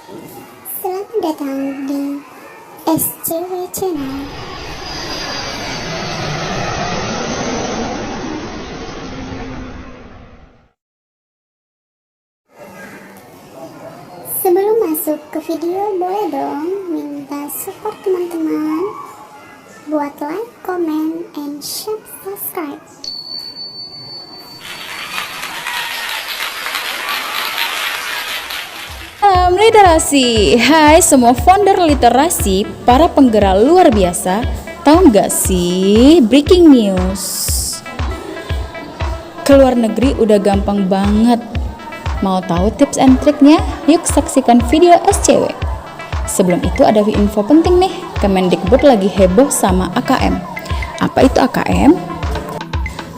Selamat datang di SCW Channel. Sebelum masuk ke video, boleh dong minta support teman-teman buat like, comment, and subscribe. Salam literasi. Hai semua founder literasi, para penggerak luar biasa. Tahu nggak sih breaking news? Keluar negeri udah gampang banget. Mau tahu tips and triknya? Yuk saksikan video SCW. Sebelum itu ada info penting nih. Kemendikbud lagi heboh sama AKM. Apa itu AKM?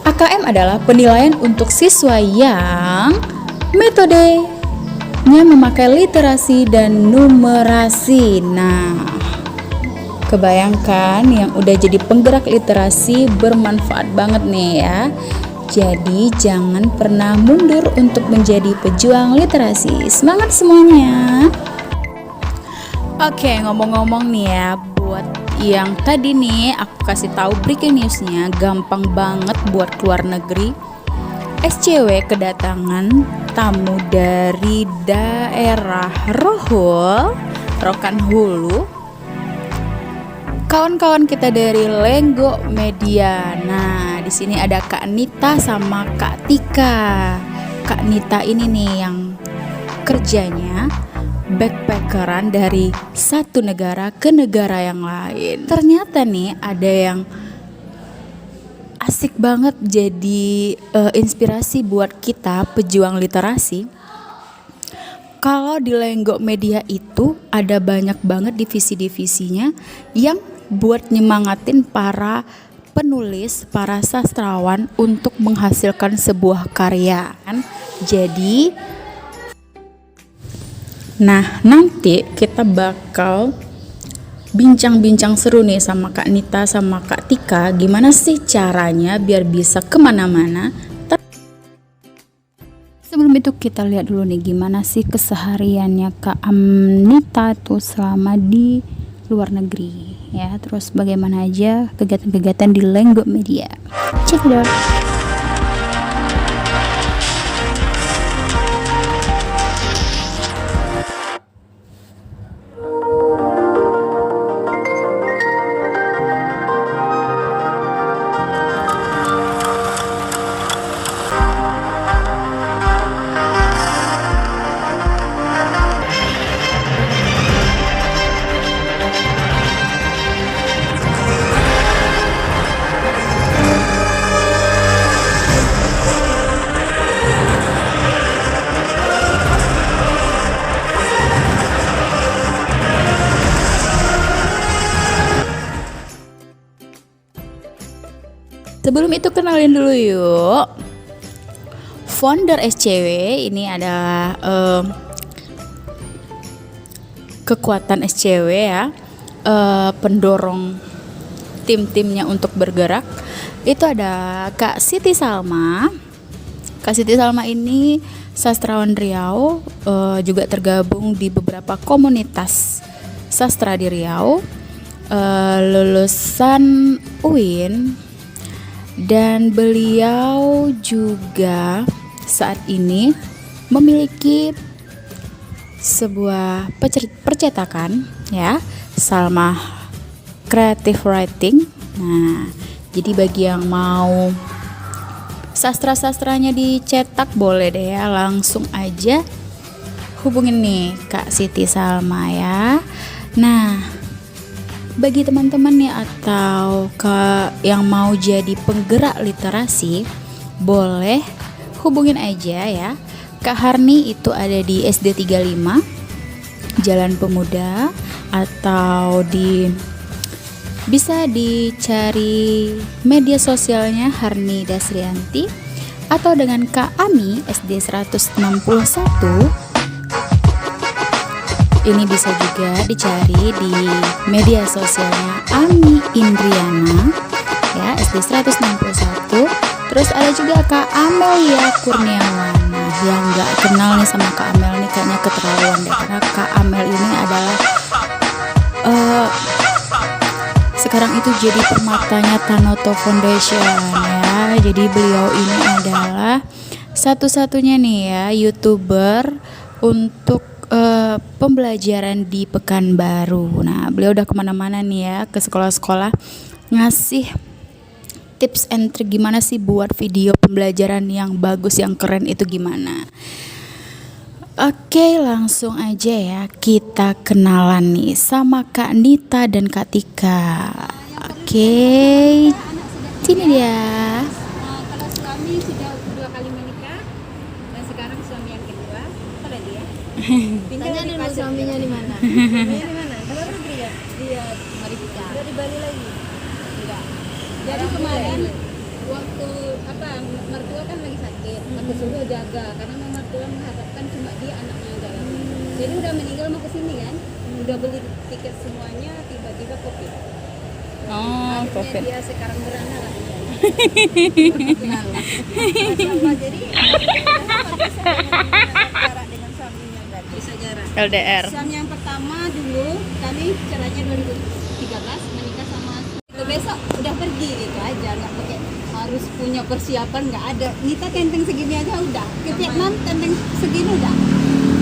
AKM adalah penilaian untuk siswa yang metodenya memakai literasi dan numerasi. Nah, kebayangkan yang udah jadi penggerak literasi bermanfaat banget nih ya. Jadi jangan pernah mundur untuk menjadi pejuang literasi. Semangat semuanya. Oke, ngomong-ngomong nih ya, buat yang tadi nih aku kasih tahu breaking newsnya, gampang banget buat keluar negeri. SCW kedatangan tamu dari daerah Rokan Hulu. Kawan-kawan kita dari Lenggo Media. Nah, di sini ada Kak Nita sama Kak Tika. Kak Nita ini nih yang kerjanya backpackeran dari satu negara ke negara yang lain. Ternyata nih ada yang asik banget jadi inspirasi buat kita pejuang literasi. Kalau di Lenggo Media itu ada banyak banget divisi-divisinya yang buat nyemangatin para penulis, para sastrawan untuk menghasilkan sebuah karya. Jadi, nah nanti kita bakal bincang-bincang seru nih sama Kak Nita sama Kak Tika, gimana sih caranya biar bisa kemana-mana. Sebelum itu kita lihat dulu nih gimana sih kesehariannya Kak Nita tuh selama di luar negeri ya, terus bagaimana aja kegiatan-kegiatan di Lenggo Media. Check it out. Sebelum itu kenalin dulu yuk. Founder SCW ini adalah kekuatan SCW ya, pendorong tim-timnya untuk bergerak. Itu ada Kak Siti Salma. Kak Siti Salma ini sastrawan Riau, juga tergabung di beberapa komunitas sastra di Riau, lulusan UIN. Dan beliau juga saat ini memiliki sebuah percetakan ya, Salma Creative Writing. Nah, jadi bagi yang mau sastra-sastranya dicetak boleh deh ya, langsung aja hubungin nih Kak Siti Salma ya. Nah, bagi teman-teman nih atau yang mau jadi penggerak literasi, boleh hubungin aja ya. Kak Harni itu ada di SD 35 Jalan Pemuda, atau bisa dicari media sosialnya Harni Dasrianti, atau dengan Kak Ami SD 161. Ini bisa juga dicari di media sosialnya Ami Indriana ya, SD 161. Terus ada juga Kak Amelia Kurniawan. Nah, yang nggak kenal nih sama Kak Amel nih kayaknya keterlaluan deh, karena Kak Amel ini adalah sekarang itu jadi permatanya Tanoto Foundation ya. Jadi beliau ini adalah satu-satunya nih ya YouTuber untuk pembelajaran di Pekanbaru. Nah, beliau udah kemana-mana nih ya, ke sekolah-sekolah ngasih tips and trick gimana sih buat video pembelajaran yang bagus, yang keren itu gimana. Oke, langsung aja ya kita kenalan nih sama Kak Nita dan Kak Tika. Oke, sini dia. Kalau suami sudah 2 kali menikah dan sekarang suami yang kedua, apa dia? Tanya dulu suaminya di mana? Suaminya di mana? Luar negeri ya? Dia Marika. Udah di Bali lagi? Tidak. Jadi Orang kemarin Bali. waktu mertua kan lagi sakit, aku suruh jaga karena mertua mengharapkan cuma dia anaknya yang jalan. Jadi udah meninggal mau kesini kan? Udah beli tiket semuanya, tiba-tiba COVID. Oh, Akhirnya COVID. dia sekarang beranak lah. Masya Allah, jadi cara dengan suaminya berarti. Bisa jarak. LDR. Suami yang pertama dulu kami caranya 2013 menikah sama itu, besok udah pergi gitu aja, nggak pakai harus punya persiapan, nggak ada. Nita tenteng segini aja udah ke Vietnam, tenteng segini udah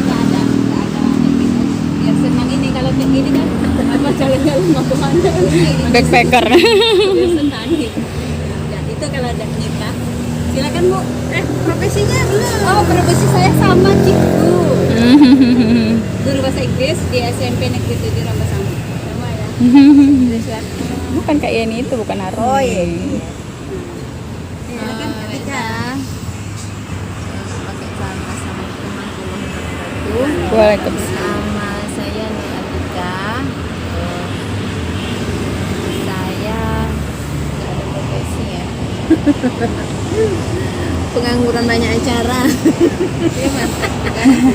nggak ada kayak gitu. Biar senang ini kalau kayak gini kan apa jalan-jalan mau kemana kan gitu. Backpacker. Biar senang gitu. Ya itu kalau ada Nita. Silakan Bu. Profesinya belum. Oh, profesi saya sama Cikgu. Guru bahasa Inggris di SMP Negeri 7 Rambasamba. Sama ya. Inggris kan. Bukan Kak Yani itu, bukan Arun. Oh iya. Silakan Tika. Pakai sama Assalamualaikum warahmatullahi wabarakatuh. Waalaikumsalam. Nama saya Nia Atika. Saya nggak ada profesi ya. Pengangguran banyak acara. Iya mantap.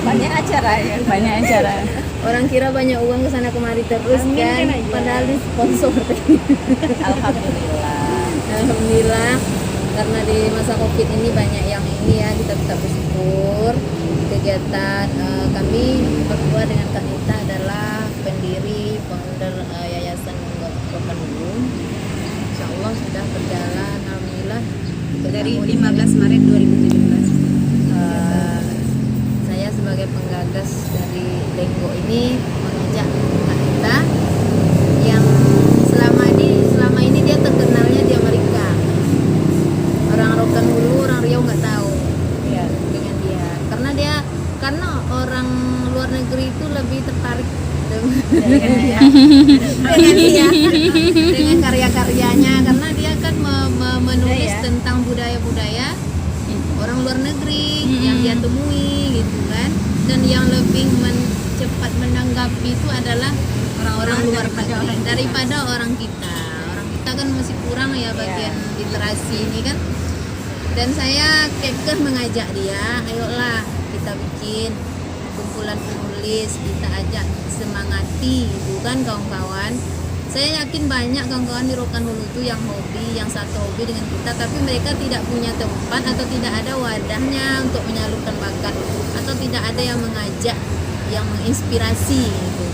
Banyak acara ya. Banyak acara. Orang kira banyak uang ke sana kemari terus Amin kan, kan aja. padahal ini sponsor. Alhamdulillah. Alhamdulillah, karena di masa Covid ini banyak yang ini ya, kita tetap bersyukur. Kegiatan kami berdua dengan Kak Nita adalah pendiri founder Yayasan Rokan Hulu. Insya Allah sudah berjalan, alhamdulillah. Dari Ketemu di 15 Maret 2017. saya sebagai penggagas dari Lenggo ini mengajak Kak Nita yang selama ini dia terkenalnya di Amerika. Orang Rokan Hulu, orang Riau nggak tahu Iya. dengan dia. Karena orang luar negeri itu lebih tertarik dengan dia, dengan karya-karyanya, karena dia kan menulis Budaya. tentang budaya-budaya orang luar negeri yang dia temui gitu kan. Dan yang lebih cepat menanggapi itu adalah orang-orang luar negeri daripada orang kita. Orang kita kan masih kurang ya bagian literasi ini kan. Dan saya kekeh mengajak dia, ayolah kita bikin kumpulan penulis, kita ajak semangati gitu kan kawan-kawan. Saya yakin banyak kawan-kawan di Rokan Hulu itu yang hobi, yang satu hobi dengan kita, tapi mereka tidak punya tempat atau tidak ada wadahnya untuk menyalurkan bakat, atau tidak ada yang mengajak, yang menginspirasi gitu.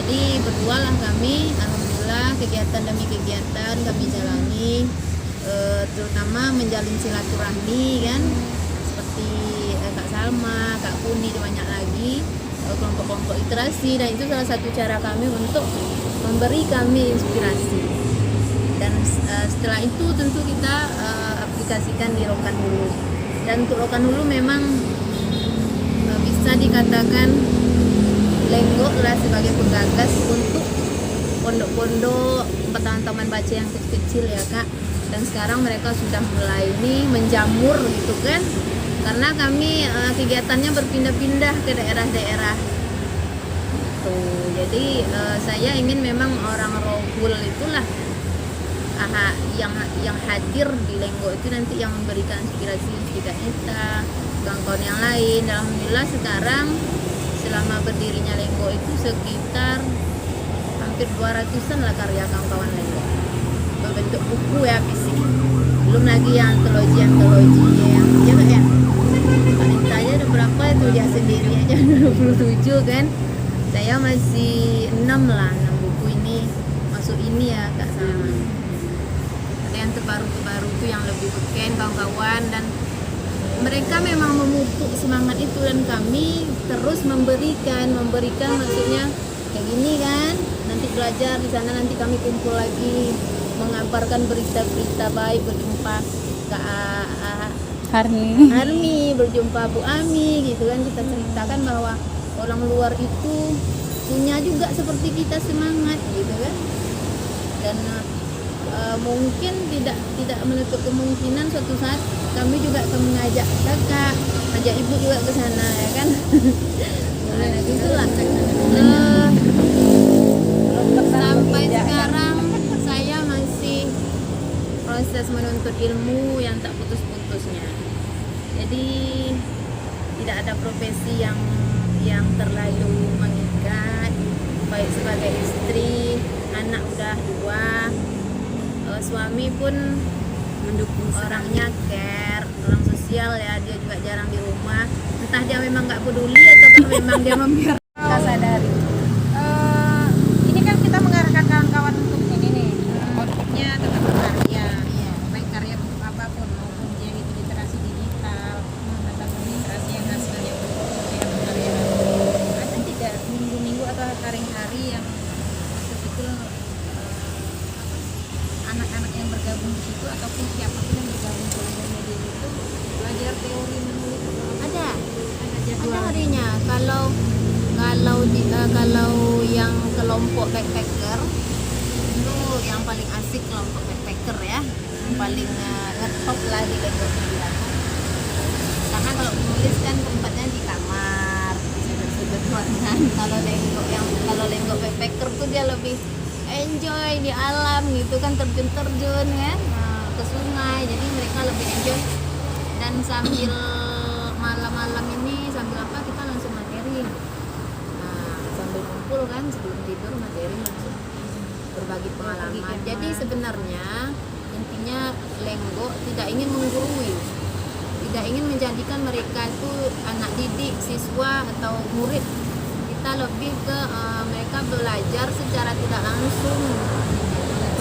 Jadi berdualah kami, alhamdulillah kegiatan demi kegiatan kami jalani, terutama menjalin silaturahmi kan, seperti Kak Salma, Kak Kuni dan banyak lagi kelompok-kelompok literasi, dan itu salah satu cara kami untuk memberi kami inspirasi. Dan setelah itu tentu kita aplikasikan di Rokan Hulu. Dan untuk Rokan Hulu memang bisa dikatakan Lenggo lah sebagai penggagas untuk pondok-pondok taman baca yang kecil-kecil ya Kak. Dan sekarang mereka sudah mulai ini menjamur gitu kan, karena kami kegiatannya berpindah-pindah ke daerah-daerah tuh. Jadi saya ingin memang orang Rohul itulah yang hadir di Lenggo itu nanti yang memberikan inspirasi kepada kita, kawan-kawan yang lain. Alhamdulillah sekarang selama berdirinya Lenggo itu sekitar hampir 200-an lah karya kawan-kawan Lenggo berbentuk buku ya fisik, belum lagi yang antologi yang ya Kak ya. aja udah berapa itu dia sendiri aja 27 kan. Saya masih 6 lah, 6 buku ini masuk ini ya Kak sama. Ada yang terbaru tuh yang lebih beken kawan-kawan, dan mereka memang memupuk semangat itu, dan kami terus memberikan maksudnya kayak gini kan, nanti belajar di sana, nanti kami kumpul lagi mengabarkan berita-berita baik, berjumpa Kak Harmi, berjumpa Bu Ami gitu kan, kita ceritakan bahwa orang luar itu punya juga seperti kita semangat gitu kan, dan mungkin tidak menutup kemungkinan suatu saat kami juga akan mengajak kakak, ajak ibu juga ke sana ya kan. Nah, gitulah. Sampai sekarang saya masih proses menuntut ilmu yang tak putus-putusnya. Jadi tidak ada profesi yang terlalu mengikat, baik sebagai istri, anak udah 2, suami pun mendukung, orangnya care, orang sosial ya, dia juga jarang di rumah, entah dia memang nggak peduli atau memang dia membiarkan. Kita sadari ini kan kita mengarahkan kawan-kawan untuk ini nih, outputnya tetap berkarya, baik karya bentuk apapun, maupun dia itu literasi digital ataupun literasi yang hasilnya bentuk yang berkarya. Ada tidak minggu-minggu atau hari-hari yang betul-betul anak-anak yang bergabung di situ ataupun siapapun yang bergabung di media itu belajar teori menulis? Ada jadwal harinya. Kalau yang kelompok backpacker itu yang paling asik, kelompok backpacker ya, yang paling ngetop lah di Lenggo 9. Karena kalau menulis kan tempatnya di kamar, di sudut-sudut ruangan. Kalau Lenggo backpacker tuh dia lebih enjoy di alam gitu kan, terjun kan, ke sungai, jadi mereka lebih enjoy. Dan sambil malam-malam ini sambil apa, kita langsung materi, sambil kumpul kan sebelum tidur, materi langsung berbagi pengalaman. Jadi sebenarnya intinya Lenggo tidak ingin menggurui, tidak ingin menjadikan mereka itu anak didik, siswa atau murid. Kita lebih ke mereka belajar secara tidak langsung,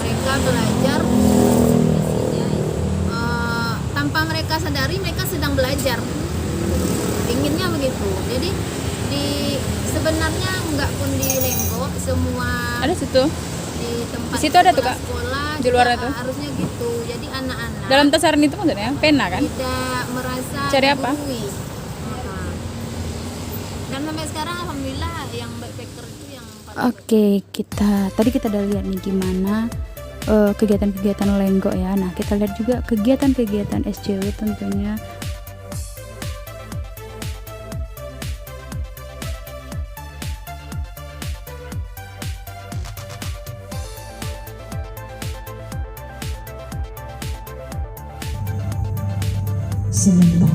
mereka belajar tanpa mereka sadari mereka sedang belajar, inginnya begitu. Jadi sebenarnya enggak pun di Lenggo, semua Ada situ. di tempat Di situ ada tuh, Kak. sekolah Di luar juga itu. harusnya gitu. Jadi anak-anak Dalam tas saran itu maksudnya pena kan? tidak merasa Cari apa? digurui. Dan sampai sekarang alhamdulillah yang backpacker itu yang paling Oke, tadi kita udah lihat nih gimana kegiatan-kegiatan Lenggo ya. Nah, kita lihat juga kegiatan-kegiatan SJW tentunya. Sementara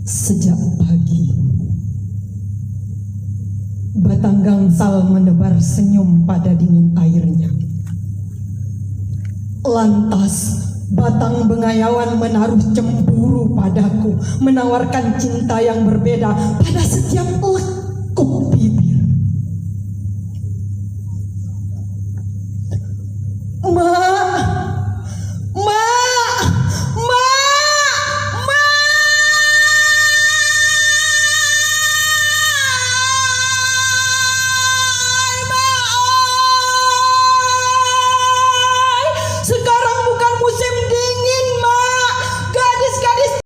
sejak pagi, batang gangsal menebar senyum pada dingin airnya. Lantas, batang bengayawan menaruh cemburu padaku, menawarkan cinta yang berbeda pada setiap lekuk